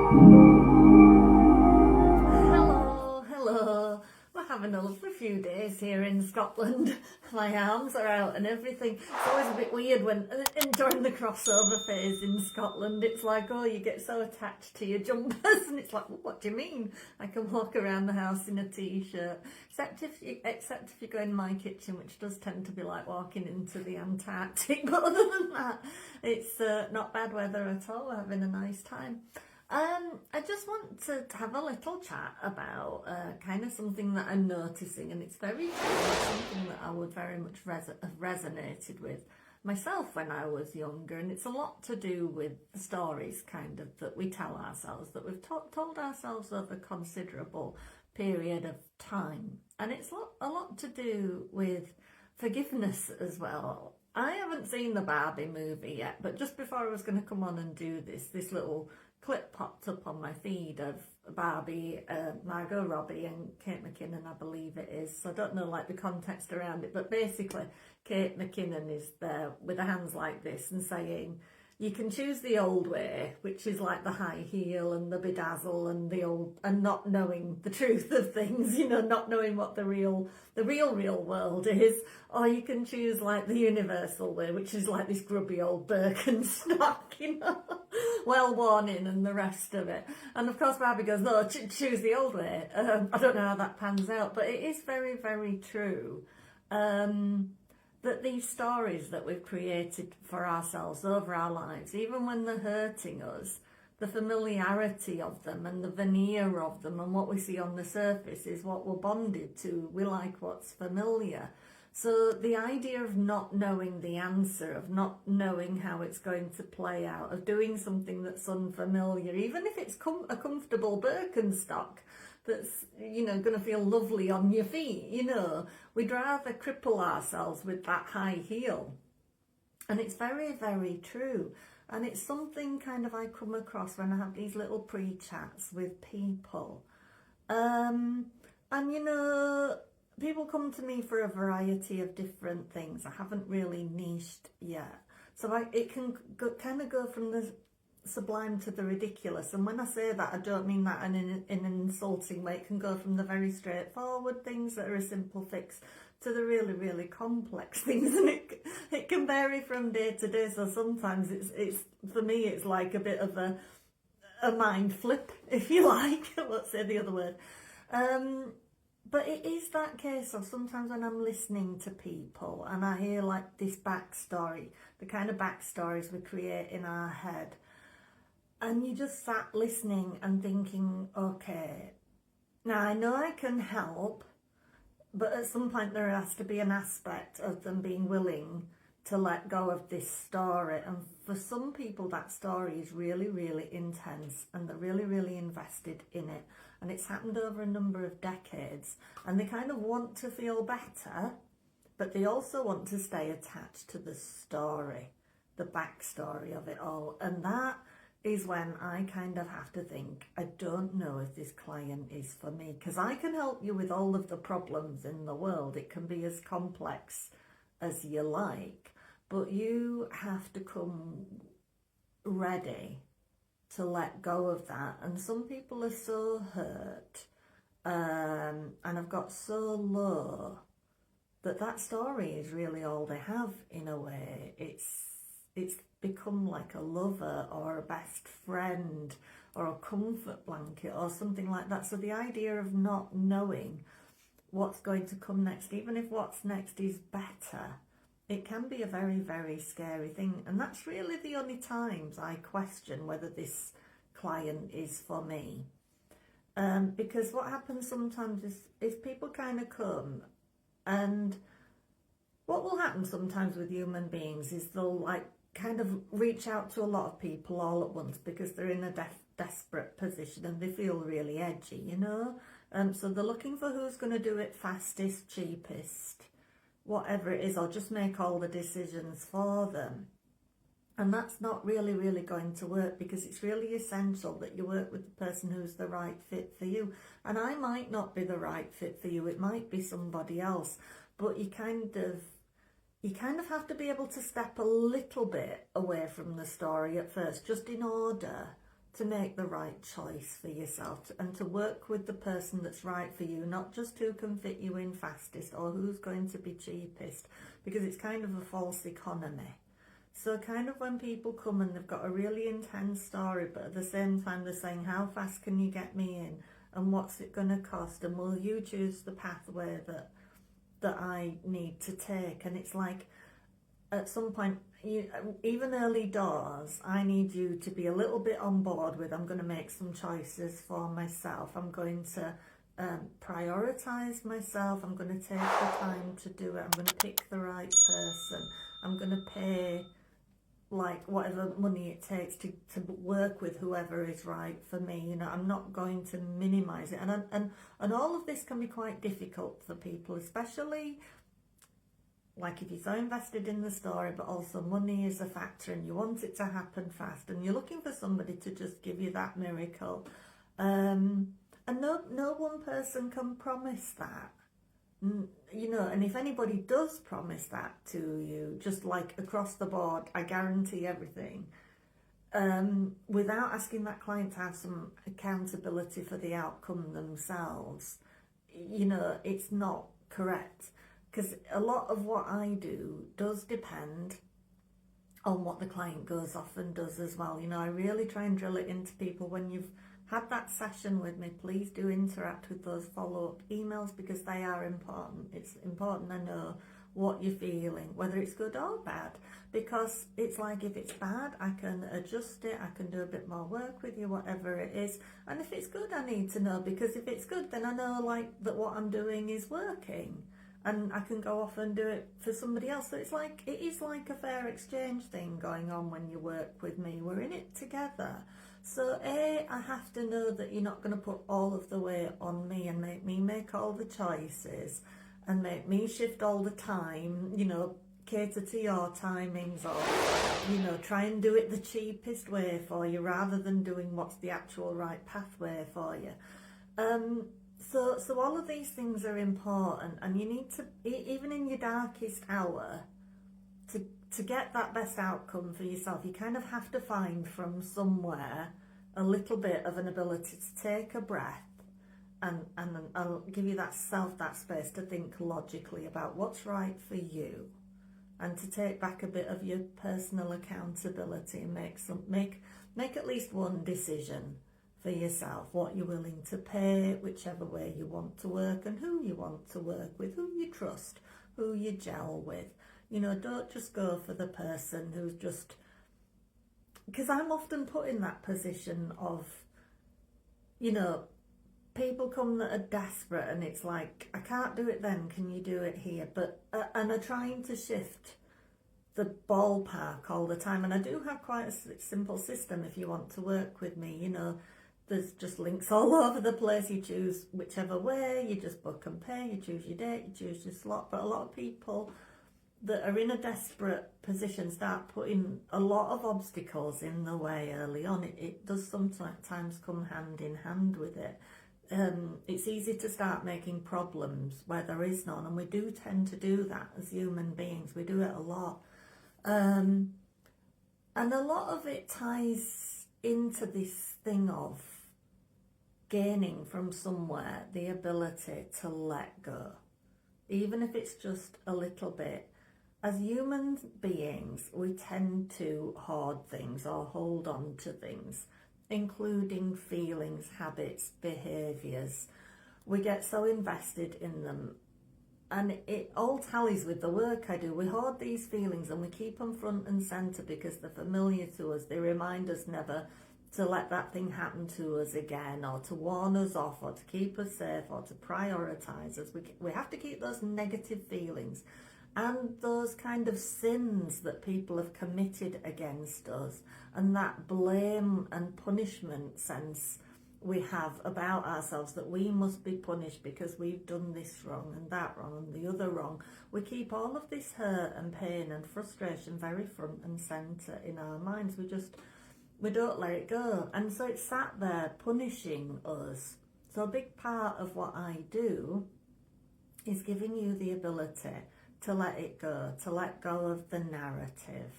Hello, hello. We're having a lovely few days here in Scotland. My arms are out and everything. It's always a bit weird when during the crossover phase in Scotland. It's like, oh, you get so attached to your jumpers, and it's like, well, what do you mean? I can walk around the house in a t-shirt, except if you go in my kitchen, which does tend to be like walking into the Antarctic. But other than that, it's not bad weather at all. We're having a nice time. I just want to have a little chat about kind of something that I'm noticing, and it's very something that I would very much have resonated with myself when I was younger, and it's a lot to do with the stories kind of that we tell ourselves, that we've told ourselves over a considerable period of time, and it's a lot to do with forgiveness as well. I haven't seen the Barbie movie yet, but just before I was going to come on and do this little clip popped up on my feed of Barbie, Margot Robbie and Kate McKinnon, I believe it is. So I don't know like the context around it, but basically Kate McKinnon is there with her hands like this and saying, you can choose the old way, which is like the high heel and the bedazzle and the old, and not knowing the truth of things, you know, not knowing what the real world is. Or you can choose like the universal way, which is like this grubby old Birkenstock, you know, well worn in and the rest of it. And of course Barbie goes, no, choose the old way. I don't know how that pans out, but it is very, very true. That these stories that we've created for ourselves over our lives, even when they're hurting us, the familiarity of them and the veneer of them and what we see on the surface is what we're bonded to. We like what's familiar. So the idea of not knowing the answer, of not knowing how it's going to play out, of doing something that's unfamiliar, even if it's a comfortable Birkenstock, that's, you know, going to feel lovely on your feet, you know, we'd rather cripple ourselves with that high heel. And it's very, very true. And it's something kind of I come across when I have these little pre-chats with people. And, you know, people come to me for a variety of different things. I haven't really niched yet. So it can kind of go from the sublime to the ridiculous, and when I say that, I don't mean that in an insulting way. It can go from the very straightforward things that are a simple fix to the really, really complex things, and it can vary from day to day. So sometimes it's for me it's like a bit of a mind flip, if you like. I won't say the other word. But it is that case of sometimes when I'm listening to people and I hear like this backstory, the kind of backstories we create in our head, and you just sat listening and thinking, okay, now I know I can help, but at some point there has to be an aspect of them being willing to let go of this story. And for some people that story is really, really intense and they're really, really invested in it. And it's happened over a number of decades, and they kind of want to feel better, but they also want to stay attached to the story, the backstory of it all. And that is when I kind of have to think, I don't know if this client is for me, because I can help you with all of the problems in the world. It can be as complex as you like, but you have to come ready to let go of that. And some people are so hurt and have got so low that story is really all they have in a way. It's become like a lover or a best friend or a comfort blanket or something like that. So the idea of not knowing what's going to come next, even if what's next is better, it can be a very, very scary thing. And that's really the only times I question whether this client is for me. Because what happens sometimes is people kind of come, and what will happen sometimes with human beings is they'll like kind of reach out to a lot of people all at once because they're in a desperate position and they feel really edgy, you know. So they're looking for who's going to do it fastest, cheapest, whatever it is, or just make all the decisions for them. And that's not really, really going to work, because it's really essential that you work with the person who's the right fit for you. And I might not be the right fit for you. It might be somebody else. But you kind of have to be able to step a little bit away from the story at first, just in order to make the right choice for yourself and to work with the person that's right for you, not just who can fit you in fastest or who's going to be cheapest, because it's kind of a false economy. So kind of when people come and they've got a really intense story, but at the same time they're saying, how fast can you get me in? And what's it going to cost? And will you choose the pathway that I need to take? And it's like, at some point, even early doors, I need you to be a little bit on board with, I'm going to make some choices for myself. I'm going to prioritize myself. I'm going to take the time to do it. I'm going to pick the right person. I'm going to pay like whatever money it takes to work with whoever is right for me. You know, I'm not going to minimize it. And all of this can be quite difficult for people, especially like if you're so invested in the story, but also money is a factor and you want it to happen fast and you're looking for somebody to just give you that miracle. And no one person can promise that. You know, and if anybody does promise that to you, just like across the board, I guarantee everything, without asking that client to have some accountability for the outcome themselves, you know, it's not correct. Because a lot of what I do does depend on what the client goes off and does as well. You know, I really try and drill it into people. When you've had that session with me, please do interact with those follow-up emails, because they are important. It's important I know what you're feeling, whether it's good or bad, because it's like, if it's bad, I can adjust it, I can do a bit more work with you, whatever it is. And if it's good, I need to know, because if it's good, then I know like that what I'm doing is working. And I can go off and do it for somebody else. So it's like, it is like a fair exchange thing going on when you work with me. We're in it together. So I have to know that you're not going to put all of the weight on me and make me make all the choices and make me shift all the time, you know, cater to your timings, or, you know, try and do it the cheapest way for you rather than doing what's the actual right pathway for you. So all of these things are important, and you need to, even in your darkest hour, to get that best outcome for yourself, you kind of have to find from somewhere a little bit of an ability to take a breath and I'll give you that space to think logically about what's right for you, and to take back a bit of your personal accountability and make at least one decision for yourself, what you're willing to pay, whichever way you want to work, and who you want to work with, who you trust, who you gel with. You know, don't just go for the person who's just, because I'm often put in that position of, you know, people come that are desperate and it's like, I can't do it then, can you do it here? But and are trying to shift the ballpark all the time. And I do have quite a simple system if you want to work with me. You know, there's just links all over the place. You choose whichever way, you just book and pay, you choose your date, you choose your slot. But a lot of people that are in a desperate position start putting a lot of obstacles in the way early on. It does sometimes come hand in hand with it. It's easy to start making problems where there is none, and we do tend to do that as human beings. We do it a lot. And a lot of it ties into this thing of gaining from somewhere the ability to let go, even if it's just a little bit. As human beings, we tend to hoard things or hold on to things, including feelings, habits, behaviours. We get so invested in them, and it all tallies with the work I do. We hoard these feelings and we keep them front and centre because they're familiar to us. They remind us never to let that thing happen to us again, or to warn us off, or to keep us safe, or to prioritise us. We have to keep those negative feelings and those kind of sins that people have committed against us, and that blame and punishment sense we have about ourselves, that we must be punished because we've done this wrong and that wrong and the other wrong. We keep all of this hurt and pain and frustration very front and centre in our minds. We don't let it go, and so it's sat there punishing us. So a big part of what I do is giving you the ability to let it go, to let go of the narrative,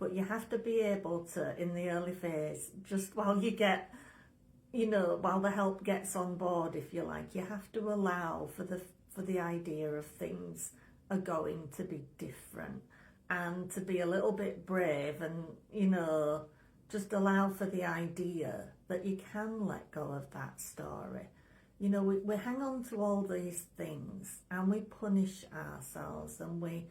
but you have to be able to, in the early phase, just while you get, while the help gets on board, if you like, you have to allow for the idea of things are going to be different, and to be a little bit brave and, just allow for the idea that you can let go of that story. We hang on to all these things and we punish ourselves and we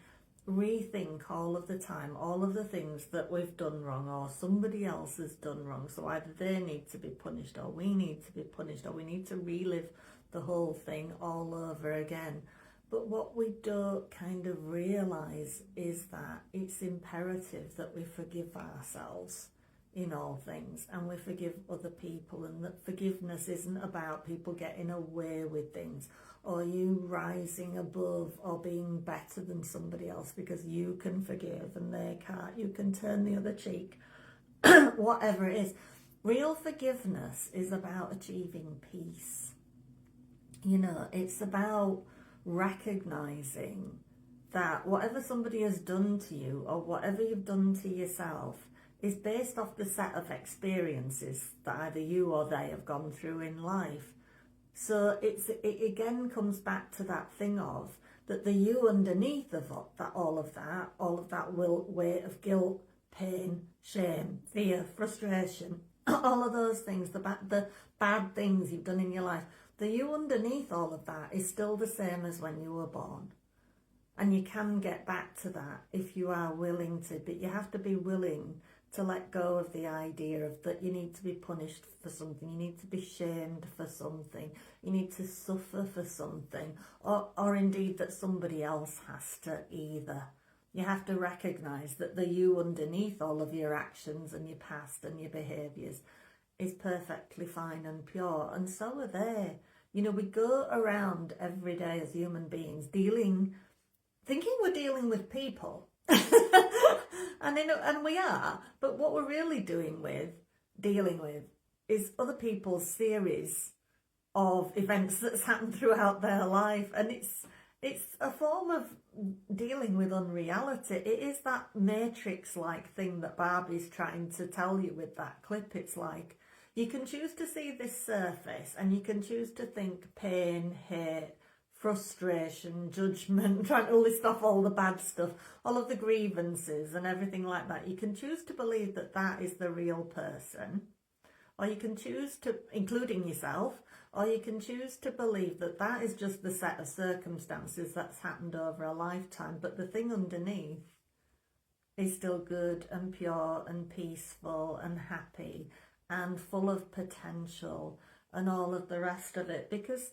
rethink all of the time all of the things that we've done wrong or somebody else has done wrong. So either they need to be punished or we need to be punished or we need to relive the whole thing all over again. But what we don't kind of realise is that it's imperative that we forgive ourselves in all things, and we forgive other people, and that forgiveness isn't about people getting away with things or you rising above or being better than somebody else because you can forgive and they can't. You can turn the other cheek, whatever it is. Real forgiveness is about achieving peace. It's about recognizing that whatever somebody has done to you or whatever you've done to yourself is based off the set of experiences that either you or they have gone through in life. So it again comes back to that thing of that the you underneath of that, all of that weight of guilt, pain, shame, fear, frustration, all of those things, the bad things you've done in your life, the you underneath all of that is still the same as when you were born. And you can get back to that if you are willing to, but you have to be willing to let go of the idea of that you need to be punished for something, you need to be shamed for something, you need to suffer for something, or indeed that somebody else has to either. You have to recognise that the you underneath all of your actions and your past and your behaviours is perfectly fine and pure, and so are they. We go around every day as human beings thinking we're dealing with people. And we are, but what we're really dealing with is other people's series of events that's happened throughout their life, and it's a form of dealing with unreality. It is that Matrix-like thing that Barbie's trying to tell you with that clip. It's like you can choose to see this surface, and you can choose to think pain, hate, frustration, judgment, trying to list off all the bad stuff, all of the grievances and everything like that. You can choose to believe that that is the real person, or you can choose to, including yourself, or you can choose to believe that that is just the set of circumstances that's happened over a lifetime, but the thing underneath is still good and pure and peaceful and happy and full of potential and all of the rest of it. Because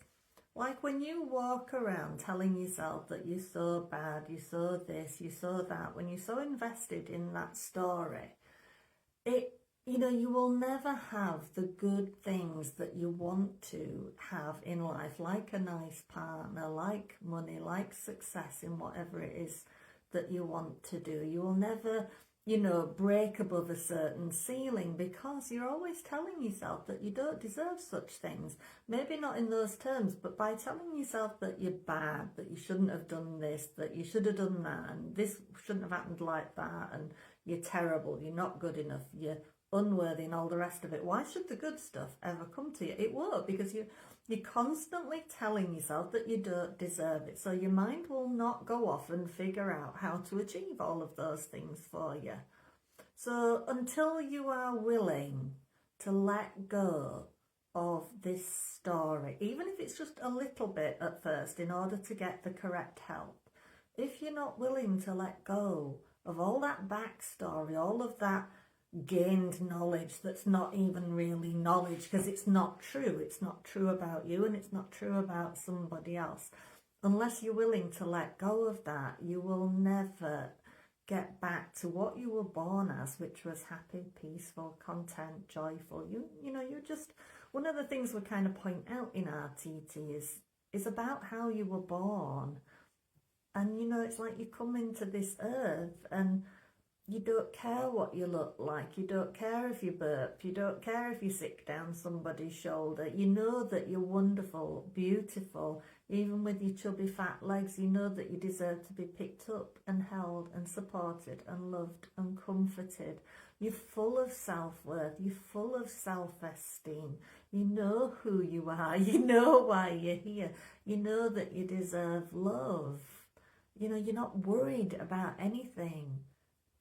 like when you walk around telling yourself that you're so bad, you're so this, you're so that, when you're so invested in that story, you will never have the good things that you want to have in life, like a nice partner, like money, like success in whatever it is that you want to do. You will never, break above a certain ceiling because you're always telling yourself that you don't deserve such things. Maybe not in those terms, but by telling yourself that you're bad, that you shouldn't have done this, that you should have done that, and this shouldn't have happened like that, and you're terrible, you're not good enough, you're unworthy and all the rest of it. Why should the good stuff ever come to you? It won't, because you're constantly telling yourself that you don't deserve it. So your mind will not go off and figure out how to achieve all of those things for you. So until you are willing to let go of this story, even if it's just a little bit at first in order to get the correct help, if you're not willing to let go of all that backstory, all of that gained knowledge that's not even really knowledge because it's not true. It's not true about you and it's not true about somebody else. Unless you're willing to let go of that, you will never get back to what you were born as, which was happy, peaceful, content, joyful. You're just, one of the things we kind of point out in RTT is about how you were born. And, it's like you come into this earth and you don't care what you look like, you don't care if you burp, you don't care if you sit down somebody's shoulder. You know that you're wonderful, beautiful, even with your chubby fat legs. You know that you deserve to be picked up and held and supported and loved and comforted. You're full of self-worth, you're full of self-esteem. You know who you are, you know why you're here, you know that you deserve love. You know, you're not worried about anything.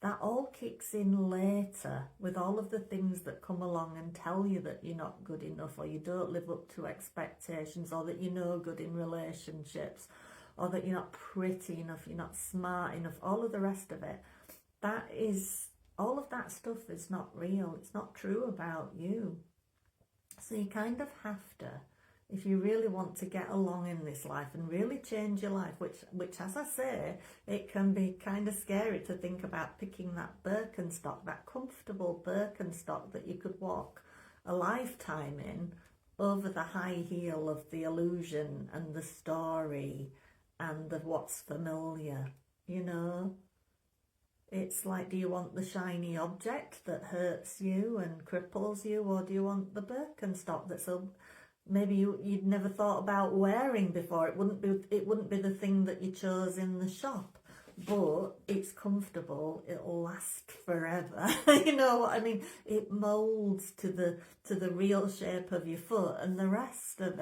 That all kicks in later with all of the things that come along and tell you that you're not good enough, or you don't live up to expectations, or that you're no good in relationships, or that you're not pretty enough, you're not smart enough, all of the rest of it. All of that stuff is not real. It's not true about you. So you kind of have to, if you really want to get along in this life and really change your life, which as I say, it can be kind of scary to think about picking that Birkenstock, that comfortable Birkenstock that you could walk a lifetime in, over the high heel of the illusion and the story and the what's familiar, you know. It's like, do you want the shiny object that hurts you and cripples you, or do you want the Birkenstock that's maybe you'd never thought about wearing before? It wouldn't be the thing that you chose in the shop, but it's comfortable, it'll last forever. You know what I mean? It molds to the real shape of your foot, and the rest of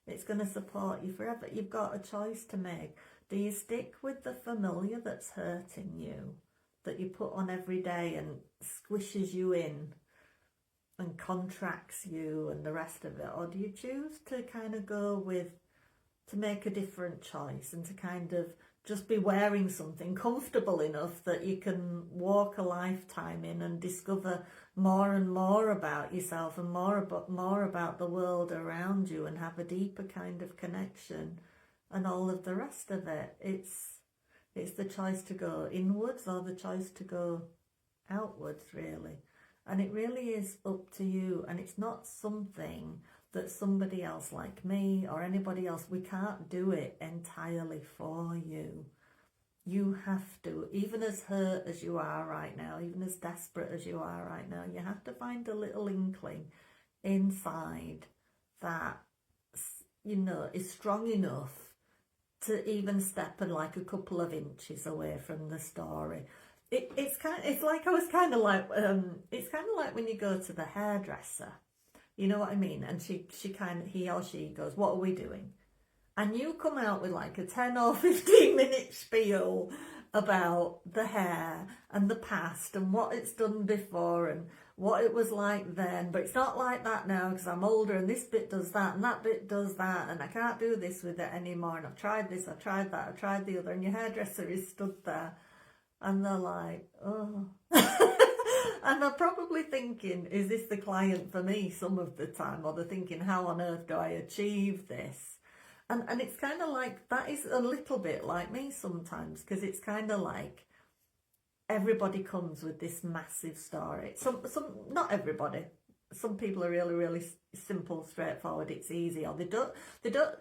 it's going to support you forever. You've got a choice to make. Do you stick with the familiar that's hurting you, that you put on every day and squishes you in and contracts you and the rest of it? Or do you choose to kind of to make a different choice and to kind of just be wearing something comfortable enough that you can walk a lifetime in and discover more and more about yourself and more about the world around you, and have a deeper kind of connection and all of the rest of it? It's the choice to go inwards or the choice to go outwards, really. And it really is up to you. And it's not something that somebody else like me or anybody else, we can't do it entirely for you. You have to, even as hurt as you are right now, even as desperate as you are right now, you have to find a little inkling inside that, you know, is strong enough to even step in like a couple of inches away from the story. It's like when you go to the hairdresser, you know what I mean? And he or she goes, "What are we doing?" And you come out with like a 10 or 15 minute spiel about the hair and the past and what it's done before and what it was like then, but it's not like that now because I'm older and this bit does that and that bit does that and I can't do this with it anymore, and I've tried this, I've tried that, I've tried the other, and your hairdresser is stood there and they're like, oh. And they're probably thinking, is this the client for me some of the time? Or they're thinking, how on earth do I achieve this? And it's kind of like, that is a little bit like me sometimes, because it's kind of like everybody comes with this massive story. Not everybody. Some people are really, really simple, straightforward, it's easy, or they don't,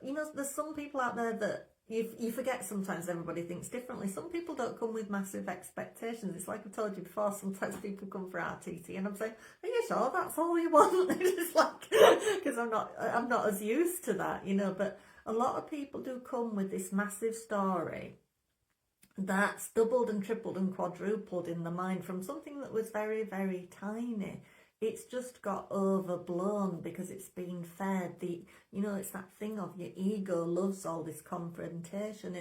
you know, there's some people out there that you forget sometimes everybody thinks differently. Some people don't come with massive expectations. It's like I told you before, sometimes people come for RTT and I'm saying, are you sure that's all you want? It's like, because I'm not as used to that, you know, but a lot of people do come with this massive story that's doubled and tripled and quadrupled in the mind from something that was very, very tiny. It's just got overblown because it's been fed. It's that thing of your ego loves all this confrontation.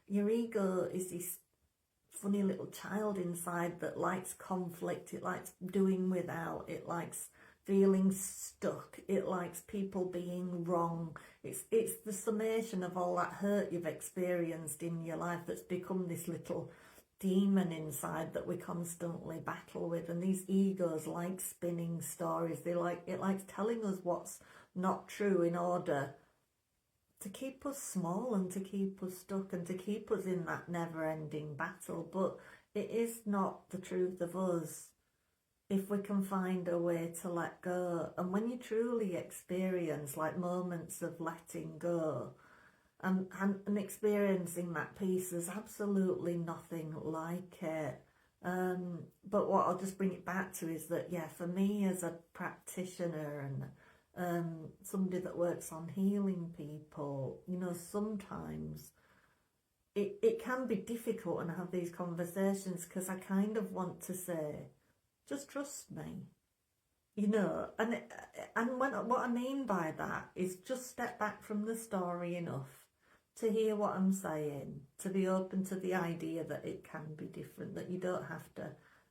Your ego is this funny little child inside that likes conflict. It likes doing without. It likes feeling stuck. It likes people being wrong. It's the summation of all that hurt you've experienced in your life that's become this little demon inside that we constantly battle with. And these egos like spinning stories. It likes telling us what's not true in order to keep us small and to keep us stuck and to keep us in that never-ending battle. But it is not the truth of us if we can find a way to let go. And when you truly experience like moments of letting go and experiencing that peace, there's absolutely nothing like it. But what I'll just bring it back to is that, yeah, for me as a practitioner and somebody that works on healing people, you know, sometimes it can be difficult and have these conversations because I kind of want to say, just trust me, you know, and what I mean by that is just step back from the story enough to hear what I'm saying, to be open to the idea that it can be different, that you don't have to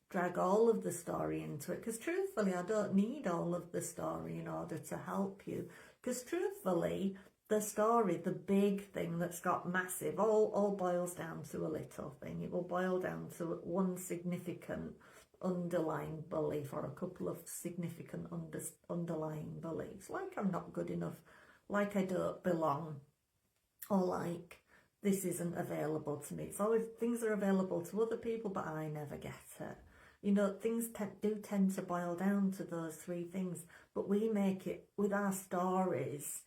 drag all of the story into it, because truthfully I don't need all of the story in order to help you, because truthfully the story, the big thing that's got massive, all boils down to a little thing. It will boil down to one significant underlying belief or a couple of significant underlying beliefs, like I'm not good enough, like I don't belong, or like this isn't available to me. It's always things are available to other people, but I never get it. You know, things do tend to boil down to those three things, but we make it with our stories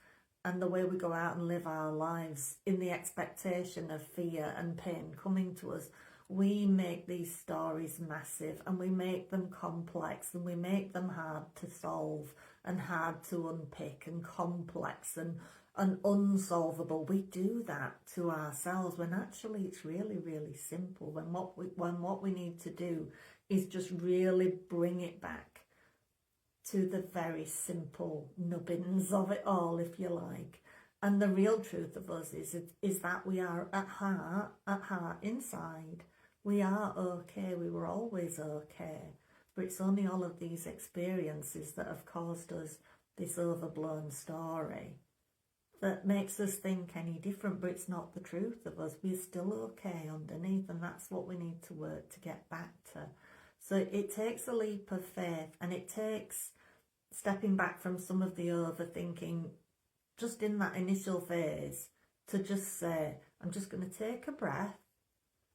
and the way we go out and live our lives in the expectation of fear and pain coming to us. We make these stories massive and we make them complex and we make them hard to solve and hard to unpick and complex and unsolvable. We do that to ourselves when actually it's really, really simple. When what we need to do is just really bring it back to the very simple nubbins of it all, if you like. And the real truth of us is that we are at heart, inside, we are okay. We were always okay. But it's only all of these experiences that have caused us this overblown story that makes us think any different, but it's not the truth of us. We're still okay underneath, and that's what we need to work to get back to. So it takes a leap of faith, and it takes stepping back from some of the overthinking just in that initial phase to just say, I'm just going to take a breath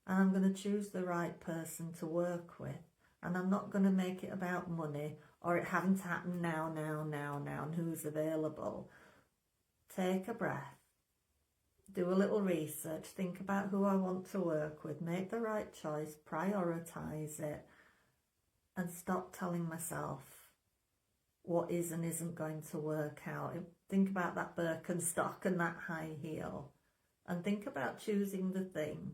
and I'm going to choose the right person to work with, and I'm not going to make it about money or it having to happen now, and who's available. Take a breath, do a little research, think about who I want to work with, make the right choice, prioritise it, and stop telling myself what is and isn't going to work out. Think about that Birkenstock and that high heel, and think about choosing the thing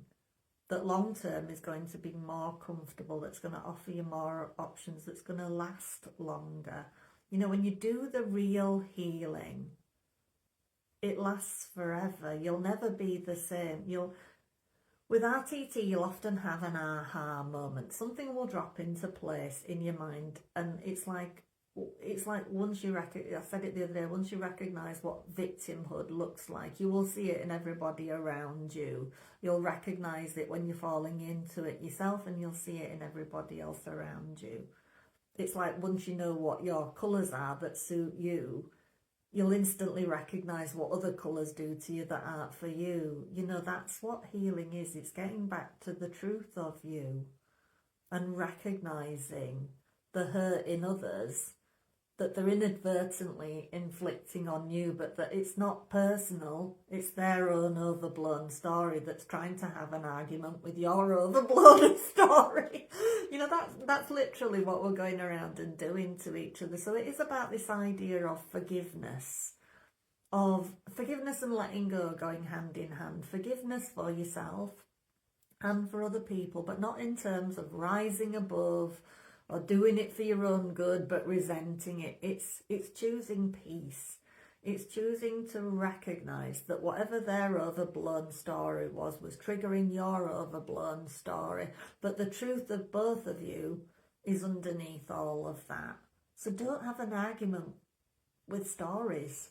that long term is going to be more comfortable, that's going to offer you more options, that's going to last longer. You know, when you do the real healing, it lasts forever. You'll never be the same. With RTT, you'll often have an aha moment. Something will drop into place in your mind, and it's like once you I said it the other day, once you recognise what victimhood looks like, you will see it in everybody around you. You'll recognise it when you're falling into it yourself, and you'll see it in everybody else around you. It's like once you know what your colours are that suit you, you'll instantly recognise what other colours do to you that aren't for you. You know, that's what healing is. It's getting back to the truth of you and recognising the hurt in others that they're inadvertently inflicting on you, but that it's not personal. It's their own overblown story that's trying to have an argument with your overblown story. You know, that's literally what we're going around and doing to each other. So it is about this idea of forgiveness and letting go going hand in hand. Forgiveness for yourself and for other people, but not in terms of rising above or doing it for your own good but resenting it. It's choosing peace. It's choosing to recognise that whatever their overblown story was triggering your overblown story, but the truth of both of you is underneath all of that. So don't have an argument with stories,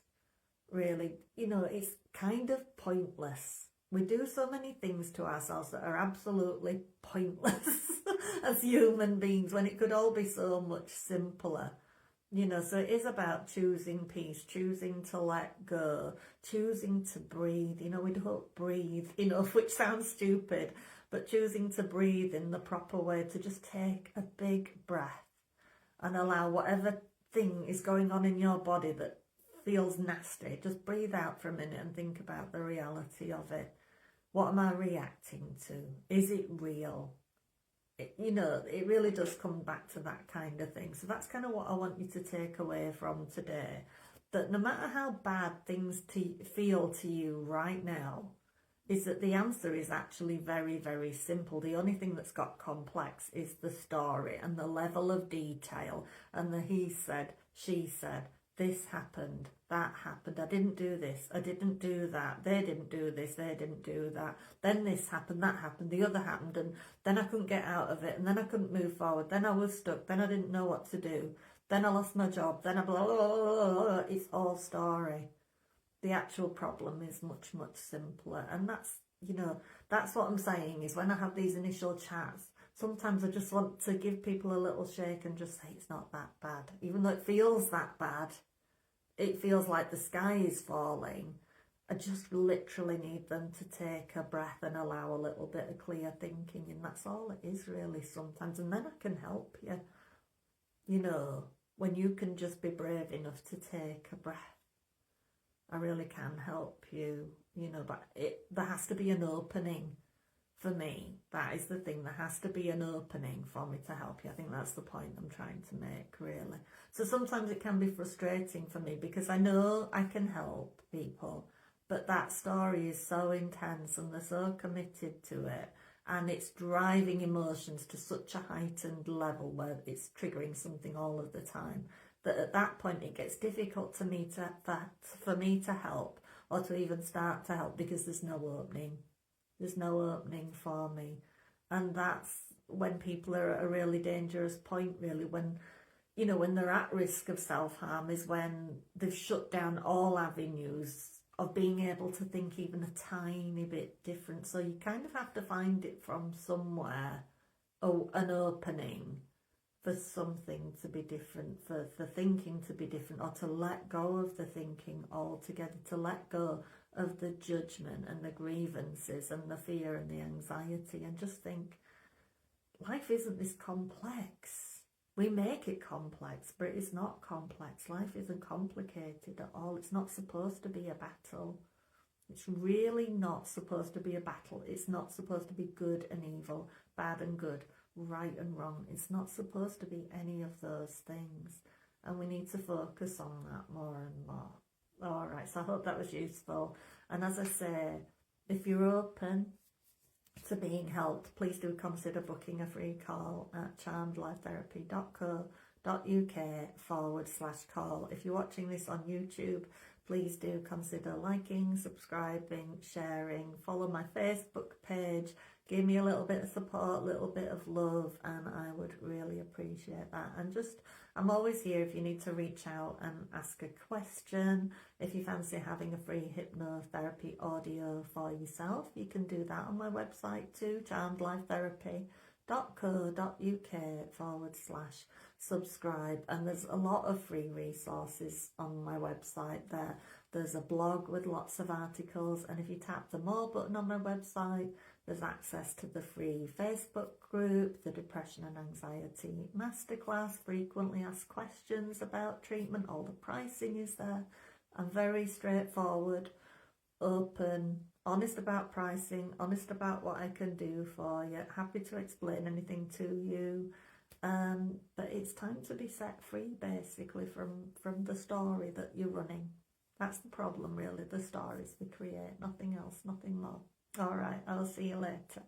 really. You know, it's kind of pointless. We do so many things to ourselves that are absolutely pointless as human beings, when it could all be so much simpler. You know, so it is about choosing peace, choosing to let go, choosing to breathe. You know, we don't breathe enough, which sounds stupid, but choosing to breathe in the proper way, to just take a big breath and allow whatever thing is going on in your body that feels nasty, just breathe out for a minute and think about the reality of it. What am I reacting to? Is it real? you know, it really does come back to that kind of thing. So that's kind of what I want you to take away from today, that no matter how bad things feel to you right now, is that the answer is actually very, very simple. The only thing that's got complex is the story and the level of detail and the he said, she said, this happened, that happened, I didn't do this, I didn't do that, they didn't do this, they didn't do that, then this happened, that happened, the other happened, and then I couldn't get out of it, and then I couldn't move forward, then I was stuck, then I didn't know what to do, then I lost my job, then I blah, blah, blah, blah, blah. It's all story. The actual problem is much, much simpler. And that's, you know, that's what I'm saying, is when I have these initial chats, sometimes I just want to give people a little shake and just say it's not that bad. Even though it feels that bad, it feels like the sky is falling. I just literally need them to take a breath and allow a little bit of clear thinking. And that's all it is really sometimes. And then I can help you, you know, when you can just be brave enough to take a breath. I really can help you, you know, but there has to be an opening for me. That is the thing. There has to be an opening for me to help you. I think that's the point I'm trying to make, really. So sometimes it can be frustrating for me because I know I can help people, but that story is so intense and they're so committed to it, and it's driving emotions to such a heightened level where it's triggering something all of the time, that at that point it gets difficult for me to help, or to even start to help, because there's no opening. There's no opening for me. And that's when people are at a really dangerous point, really, when, you know, when they're at risk of self-harm, is when they've shut down all avenues of being able to think even a tiny bit different. So you kind of have to find it from somewhere, an opening for something to be different, for thinking to be different, or to let go of the thinking altogether, to let go of the judgment and the grievances and the fear and the anxiety, and just think, life isn't this complex. We make it complex, but it is not complex. Life isn't complicated at all. It's not supposed to be a battle. It's really not supposed to be a battle. It's not supposed to be good and evil, bad and good, right and wrong. It's not supposed to be any of those things. And we need to focus on that more and more. All right, so I hope that was useful. And as I say, if you're open to being helped, please do consider booking a free call at charmedlifetherapy.co.uk/call. If you're watching this on YouTube, please do consider liking, subscribing, sharing, follow my Facebook page, give me a little bit of support, a little bit of love, and I would really appreciate that. And just, I'm always here if you need to reach out and ask a question. If you fancy having a free hypnotherapy audio for yourself, you can do that on my website too, charmedlifetherapy.co.uk/subscribe. And there's a lot of free resources on my website there. There's a blog with lots of articles, and if you tap the more button on my website, there's access to the free Facebook group, the Depression and Anxiety Masterclass, frequently asked questions about treatment. All the pricing is there. I'm very straightforward, open, honest about pricing, honest about what I can do for you, happy to explain anything to you. But it's time to be set free, basically, from the story that you're running. That's the problem, really, the stories we create, nothing else, nothing more. All right, I'll see you later.